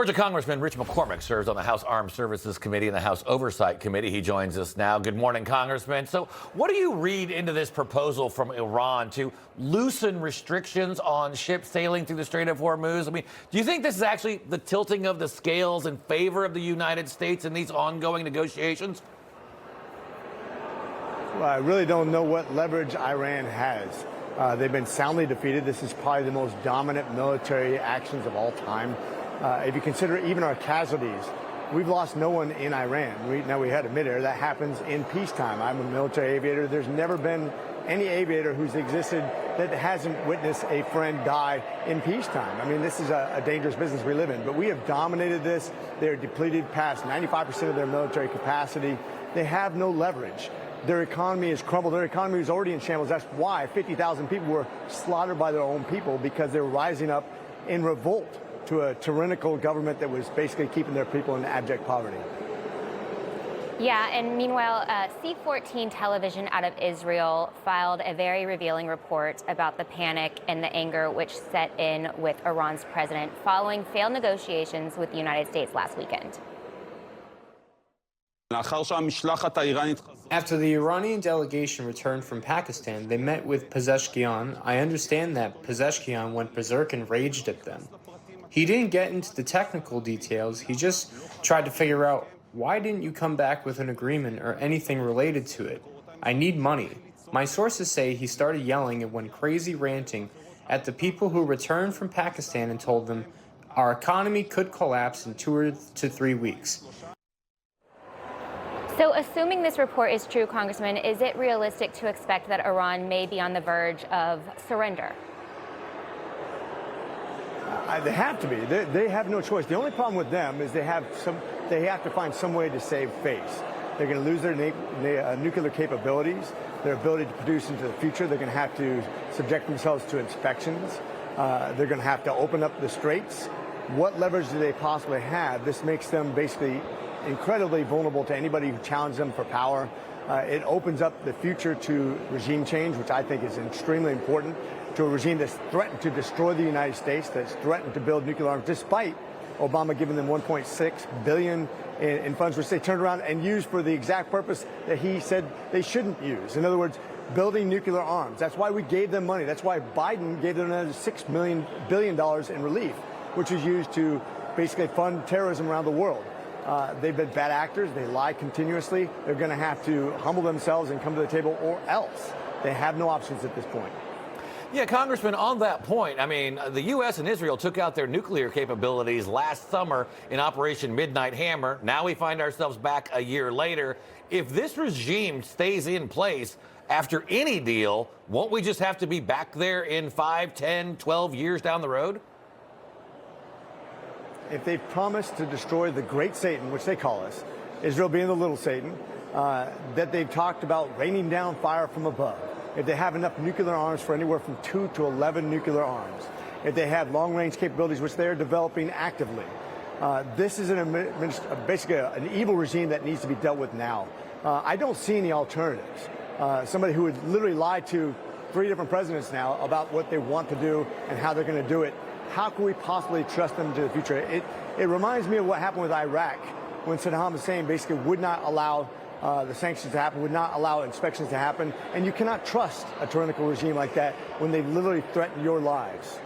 Georgia Congressman Rich McCormick serves on the House Armed Services Committee and the House Oversight Committee. He joins us now. Good morning, Congressman. So what do you read into this proposal from Iran to loosen restrictions on ships sailing through the Strait of Hormuz? I mean, do you think this is actually the tilting of the scales in favor of the United States in these ongoing negotiations? Well, I really don't know what leverage Iran has. They've been soundly defeated. This is probably the most dominant military actions of all time. If you consider even our casualties, we've lost no one in Iran. Now we had a mid-air. That happens in peacetime. I'm a military aviator. There's never been any aviator who's existed that hasn't witnessed a friend die in peacetime. I mean, this is a dangerous business we live in. But we have dominated this. They're depleted past 95% of their military capacity. They have no leverage. Their economy has crumbled. Their economy is already in shambles. That's why 50,000 people were slaughtered by their own people, because they were rising up in revolt to a tyrannical government that was basically keeping their people in abject poverty. Yeah, and meanwhile, C-14 television out of Israel filed a very revealing report about the panic and the anger which set in with Iran's president following failed negotiations with the United States last weekend. After the Iranian delegation returned from Pakistan, they met with Pezeshkian. I understand that Pezeshkian went berserk and raged at them. He didn't get into the technical details. He just tried to figure out, why didn't you come back with an agreement or anything related to it? I need money. My sources say he started yelling and went crazy ranting at the people who returned from Pakistan and told them, our economy could collapse in 2 to 3 weeks. So assuming this report is true, Congressman, is it realistic to expect that Iran may be on the verge of surrender? They have to be. They have no choice. The only problem with them is they have to find some way to save face. They're going to lose their nuclear capabilities, their ability to produce into the future. They're going to have to subject themselves to inspections. They're going to have to open up the straits. What leverage do they possibly have? This makes them basically incredibly vulnerable to anybody who challenges them for power. It opens up the future to regime change, which I think is extremely important, to a regime that's threatened to destroy the United States, that's threatened to build nuclear arms, despite Obama giving them $1.6 billion in funds, which they turned around and used for the exact purpose that he said they shouldn't use. In other words, building nuclear arms. That's why we gave them money. That's why Biden gave them another $6 billion in relief, which was used to basically fund terrorism around the world. They've been bad actors. They lie continuously. They're going to have to humble themselves and come to the table, or else. They have no options at this point. Yeah, Congressman, on that point, I mean, the U.S. and Israel took out their nuclear capabilities last summer in Operation Midnight Hammer. Now we find ourselves back a year later. If this regime stays in place after any deal, won't we just have to be back there in 5, 10, 12 years down the road? If they've promised to destroy the great Satan, which they call us, Israel being the little Satan, that they've talked about raining down fire from above, if they have enough nuclear arms for anywhere from 2 to 11 nuclear arms, if they have long-range capabilities, which they are developing actively, this is basically an evil regime that needs to be dealt with now. I don't see any alternatives. Somebody who would literally lie to 3 different presidents now about what they want to do and how they're going to do it. How can we possibly trust them into the future? It reminds me of what happened with Iraq, when Saddam Hussein basically would not allow the sanctions to happen, would not allow inspections to happen. And you cannot trust a tyrannical regime like that when they literally threaten your lives.